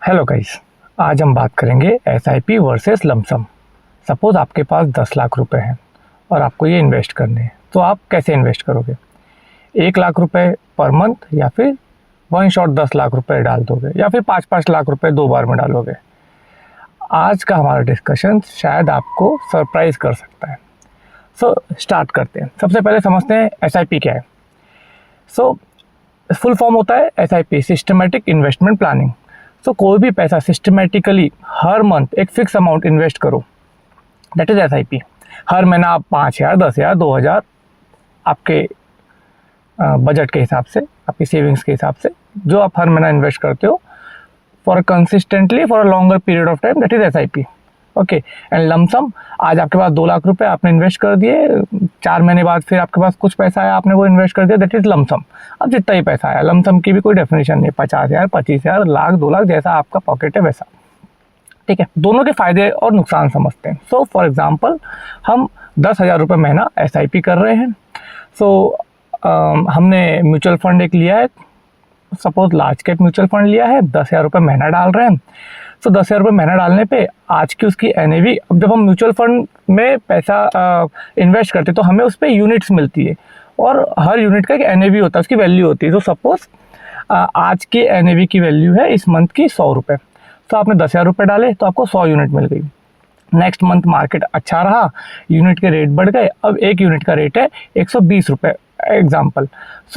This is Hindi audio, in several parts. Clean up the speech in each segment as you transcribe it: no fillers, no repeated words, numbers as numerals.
हेलो गाइस, आज हम बात करेंगे एसआईपी वर्सेस लमसम। सपोज़ आपके पास 10 लाख रुपए हैं और आपको ये इन्वेस्ट करने हैं, तो आप कैसे इन्वेस्ट करोगे? 1 लाख रुपए पर मंथ, या फिर वन शॉट 10 लाख रुपए डाल दोगे, या फिर 5-5 लाख रुपए 2 बार में डालोगे? आज का हमारा डिस्कशन शायद आपको सरप्राइज कर सकता है। सो स्टार्ट करते हैं। सबसे पहले समझते हैं एसआईपी क्या है। फुल फॉर्म होता है एसआईपी, सिस्टमेटिक इन्वेस्टमेंट प्लानिंग। कोई भी पैसा सिस्टमेटिकली हर मंथ एक फिक्स अमाउंट इन्वेस्ट करो, दैट इज एसआईपी। हर महीना आप 5,000, 10,000, 2,000 आपके बजट के हिसाब से, आपकी सेविंग्स के हिसाब से जो आप हर महीना इन्वेस्ट करते हो for consistently for a longer period of time, that is SIP. Okay. And lump sum, आज आपके पास 2 लाख रुपए आपने इन्वेस्ट कर दिए, 4 महीने बाद फिर आपके पास कुछ पैसा आया, आपने वो इन्वेस्ट कर दिया, दैट इज लमसम। अब जितना ही पैसा आया, लमसम की भी कोई डेफिनेशन नहीं, 50,000, 25,000, लाख, 2 लाख, जैसा आपका पॉकेट है वैसा। ठीक है, दोनों के फायदे और नुकसान समझते हैं। फॉर एग्जाम्पल, हम 10,000 रुपये महीना एसआईपी कर रहे हैं। हमने म्यूचुअल फंड एक लिया है, suppose large cap mutual fund लिया है, 10,000 रुपये महीना डाल रहे हैं। 10,000 रुपये महीना डालने पे आज की उसकी एनएवी, अब जब हम म्यूचुअल फंड में पैसा इन्वेस्ट करते हैं तो हमें उस पर यूनिट्स मिलती है, और हर यूनिट का एक एनएवी होता है, उसकी वैल्यू होती है। तो सपोज आज की एनएवी की वैल्यू है इस मंथ की 100 रुपये। तो आपने 10,000 रुपये डाले तो आपको 100 यूनिट मिल गई। नेक्स्ट मंथ मार्केट अच्छा रहा, यूनिट के रेट बढ़ गए, अब एक यूनिट का रेट है 120 रुपये एग्जाम्पल।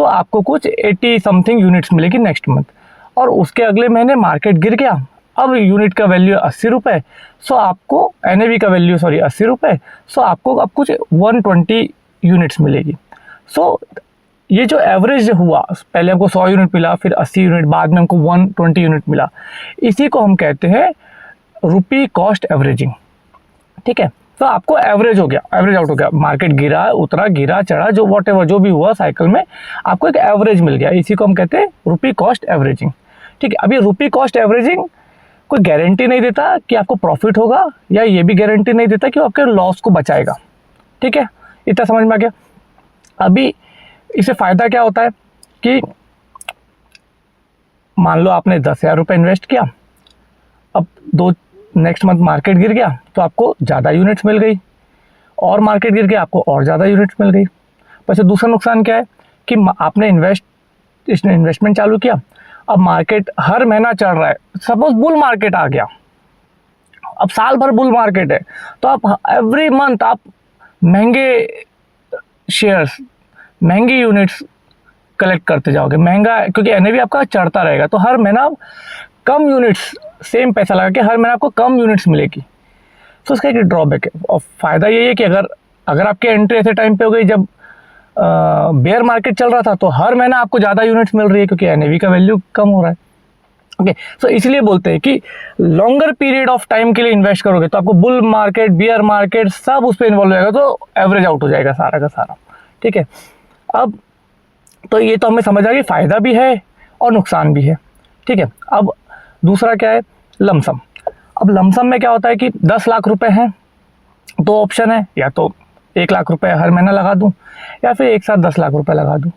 आपको कुछ 80 समथिंग यूनिट्स मिलेगी नेक्स्ट मंथ। और उसके अगले महीने मार्केट गिर गया, अब यूनिट का वैल्यू 80 रुपये, आपको एनएवी का वैल्यू 80 रुपये, आपको अब कुछ 120 यूनिट्स मिलेगी। ये जो एवरेज हुआ, पहले हमको 100 यूनिट मिला, फिर 80 यूनिट, बाद में हमको 120 यूनिट मिला, इसी को हम कहते हैं रुपी कॉस्ट एवरेजिंग। ठीक है, तो आपको एवरेज हो गया, एवरेज आउट हो गया, मार्केट गिरा, उतरा, गिरा, चढ़ा, जो वॉटेवर जो भी हुआ साइकिल में, आपको एक एवरेज मिल गया, इसी को हम कहते हैं रुपी कॉस्ट एवरेजिंग। ठीक है, अभी रुपी कॉस्ट एवरेजिंग कोई गारंटी नहीं देता कि आपको प्रॉफिट होगा, या ये भी गारंटी नहीं देता कि वो आपके लॉस को बचाएगा। ठीक है, इतना समझ में आ गया। अभी इससे फ़ायदा क्या होता है कि मान लो आपने 10,000 रुपये इन्वेस्ट किया, अब नेक्स्ट मंथ मार्केट गिर गया तो आपको ज़्यादा यूनिट्स मिल गई, और मार्केट गिर गया आपको और ज़्यादा यूनिट्स मिल गई। वैसे दूसरा नुकसान क्या है कि आपने इन्वेस्टमेंट चालू किया, अब मार्केट हर महीना चढ़ रहा है, सपोज बुल मार्केट आ गया, अब साल भर बुल मार्केट है, तो आप एवरी मंथ आप महंगे शेयर्स, महंगी यूनिट्स कलेक्ट करते जाओगे, महंगा, क्योंकि एनएवी आपका चढ़ता रहेगा, तो हर महीना कम यूनिट्स, सेम पैसा लगा के हर महीना आपको कम यूनिट्स मिलेगी। तो उसका एक ड्रॉबैक है। और फ़ायदा ये है कि अगर आपकी एंट्री ऐसे टाइम पे हो गई जब बेयर मार्केट चल रहा था, तो हर महीना आपको ज़्यादा यूनिट्स मिल रही है, क्योंकि एनएवी का वैल्यू कम हो रहा है। ओके, इसलिए बोलते हैं कि लॉन्गर पीरियड ऑफ टाइम के लिए इन्वेस्ट करोगे तो आपको बुल मार्केट, बियर मार्केट सब उस पर इन्वॉल्व हो जाएगा, तो एवरेज आउट हो जाएगा सारा का सारा। ठीक है, अब तो ये तो हमें समझ आ गया, फ़ायदा भी है और नुकसान भी है। ठीक है, अब दूसरा क्या है, लमसम। अब लमसम में क्या होता है कि 10 लाख रुपए हैं, 2 ऑप्शन है, या तो 1 लाख रुपए हर महीना लगा दूं, या फिर एक साथ 10 लाख रुपए लगा दूं।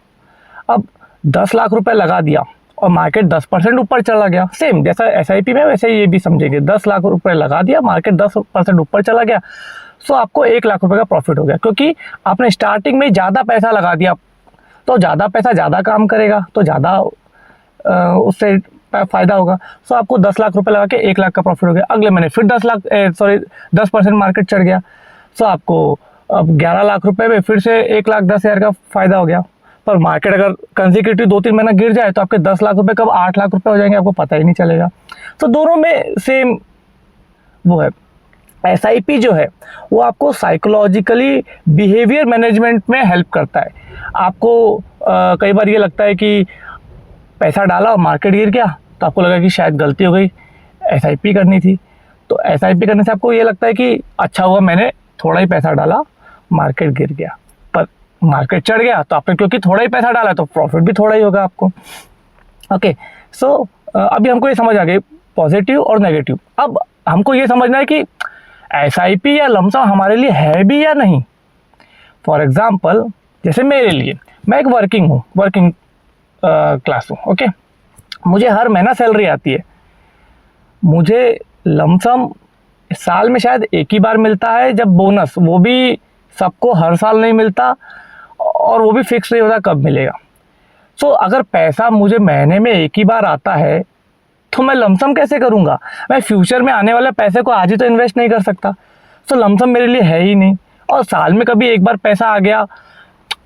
अब 10 लाख रुपए लगा दिया और मार्केट 10% ऊपर चला गया, सेम जैसा एसआईपी में, वैसे ये भी समझेंगे। 10 लाख रुपए लगा दिया, मार्केट 10% ऊपर चला गया, आपको 1 लाख रुपए का प्रॉफिट हो गया, क्योंकि आपने स्टार्टिंग में ज़्यादा पैसा लगा दिया, तो ज़्यादा पैसा ज़्यादा काम करेगा, तो ज़्यादा उससे फ़ायदा होगा। आपको 10 लाख रुपए लगा के 1 लाख का प्रॉफिट हो गया। अगले महीने फिर 10% मार्केट चढ़ गया, आपको अब 11 लाख रुपए में फिर से 1,10,000 का फ़ायदा हो गया। पर मार्केट अगर कंसेक्यूटिव 2-3 महीना गिर जाए तो आपके 10 लाख रुपए कब 8 लाख रुपए हो जाएंगे, आपको पता ही नहीं चलेगा। दोनों में सेम वो है। एसआईपी जो है वो आपको साइकोलॉजिकली बिहेवियर मैनेजमेंट में हेल्प करता है। आपको कई बार ये लगता है कि पैसा डाला और मार्केट गिर गया, तो आपको लगा कि शायद गलती हो गई, एसआईपी करनी थी। तो एसआईपी करने से आपको ये लगता है कि अच्छा हुआ मैंने थोड़ा ही पैसा डाला, मार्केट गिर गया, पर मार्केट चढ़ गया तो आपने क्योंकि थोड़ा ही पैसा डाला तो प्रॉफिट भी थोड़ा ही होगा आपको। ओके, अभी हमको ये समझ आ गई पॉजिटिव और नेगेटिव। अब हमको ये समझना है कि एसआईपी या लमसम हमारे लिए है भी या नहीं। फॉर एग्जाम्पल, जैसे मेरे लिए, मैं एक वर्किंग क्लास हूँ। ओके, मुझे हर महीना सैलरी आती है, मुझे लमसम साल में शायद एक ही बार मिलता है, जब बोनस, वो भी सबको हर साल नहीं मिलता और वो भी फिक्स नहीं होता कब मिलेगा। सो अगर पैसा मुझे महीने में एक ही बार आता है तो मैं लमसम कैसे करूँगा? मैं फ्यूचर में आने वाले पैसे को आज ही तो इन्वेस्ट नहीं कर सकता। सो लमसम मेरे लिए है ही नहीं। और साल में कभी एक बार पैसा आ गया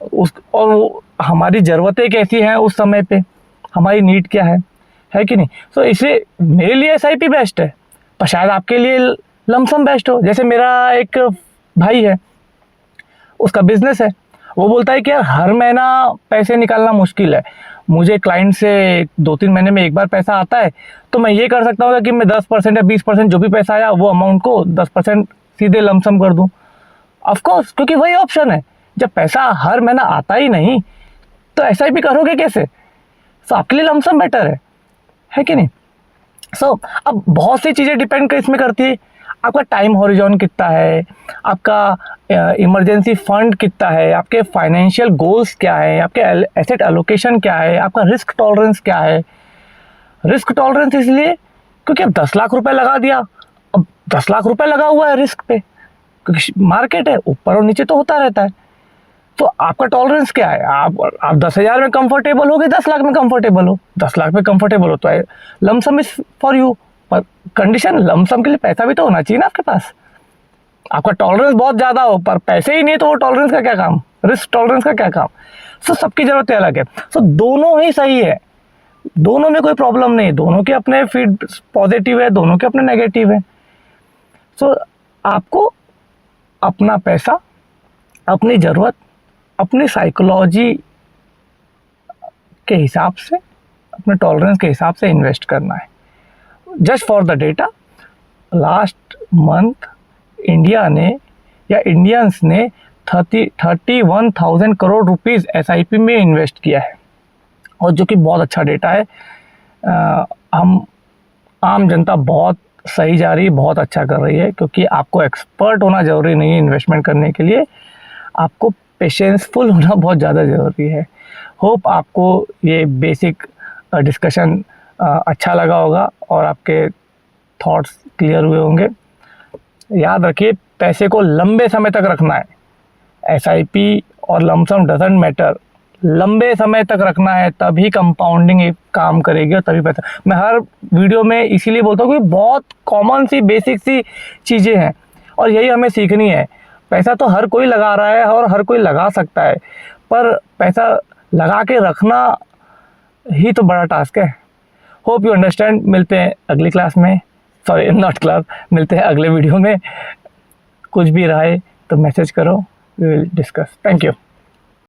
और वो हमारी ज़रूरतें कैसी हैं उस समय पे, हमारी नीड क्या है कि नहीं? सो इसलिए मेरे लिए SIP बेस्ट है, पर शायद आपके लिए लमसम बेस्ट हो। जैसे मेरा एक भाई है, उसका बिजनेस है, वो बोलता है कि यार हर महीना पैसे निकालना मुश्किल है, मुझे क्लाइंट से 2-3 महीने में एक बार पैसा आता है, तो मैं ये कर सकता हूँ कि मैं 10% या 20% जो भी पैसा आया वो अमाउंट को 10% सीधे लमसम कर दूँ। ऑफकोर्स, क्योंकि वही ऑप्शन है। जब पैसा हर महीना आता ही नहीं तो SIP करोगे कैसे? सो आपके लिए लमसम बेटर है कि नहीं? सो अब बहुत सी चीज़ें डिपेंड इसमें करती है। आपका टाइम हॉरिजॉन कितना है, आपका इमरजेंसी फंड कितना है, आपके फाइनेंशियल गोल्स क्या है, आपके एसेट एलोकेशन क्या है, आपका रिस्क टॉलरेंस क्या है। रिस्क टॉलरेंस इसलिए क्योंकि अब 10 लाख रुपए लगा दिया, अब 10 लाख रुपए लगा हुआ है रिस्क पे, क्योंकि मार्केट है, ऊपर और नीचे तो होता रहता है। तो आपका टॉलरेंस क्या है? आप 10,000 में कंफर्टेबल हो कि 10 लाख में कंफर्टेबल हो? 10 लाख में कंफर्टेबल हो तो लमसम इज फॉर यू। पर कंडीशन, लमसम के लिए पैसा भी तो होना चाहिए ना आपके पास। आपका टॉलरेंस बहुत ज़्यादा हो पर पैसे ही नहीं, तो वो टॉलरेंस का क्या काम, रिस्क टॉलरेंस का क्या काम? सो सबकी ज़रूरतें अलग है। सो दोनों ही सही है, दोनों में कोई प्रॉब्लम नहीं, दोनों के अपने फीड पॉजिटिव है, दोनों के अपने नेगेटिव है। सो आपको अपना पैसा, अपनी ज़रूरत, अपनी साइकोलॉजी के हिसाब से, अपने टॉलरेंस के हिसाब से इन्वेस्ट करना है। Just for the data, last month India ने या इंडियंस ने 31,000 करोड़ रुपीस SIP में इन्वेस्ट किया है, और जो कि बहुत अच्छा डेटा है। हम आम जनता बहुत सही जा रही है, बहुत अच्छा कर रही है, क्योंकि आपको एक्सपर्ट होना ज़रूरी नहीं है इन्वेस्टमेंट करने के लिए, आपको पेशेंसफुल होना बहुत ज़्यादा ज़रूरी है। होप आपको ये बेसिक डिस्कशन अच्छा लगा होगा और आपके थॉट्स क्लियर हुए होंगे। याद रखिए, पैसे को लंबे समय तक रखना है। SIP और लमसम डजंट मैटर, लंबे समय तक रखना है, तभी कंपाउंडिंग काम करेगी और तभी पैसा। मैं हर वीडियो में इसीलिए बोलता हूँ कि बहुत कॉमन सी बेसिक सी चीज़ें हैं और यही हमें सीखनी है। पैसा तो हर कोई लगा रहा है और हर कोई लगा सकता है, पर पैसा लगा के रखना ही तो बड़ा टास्क है। Hope you understand. मिलते हैं अगली क्लास में, सॉरी नॉट क्लास, मिलते हैं अगले वीडियो में। कुछ भी राय तो मैसेज करो, we will discuss. Thank you.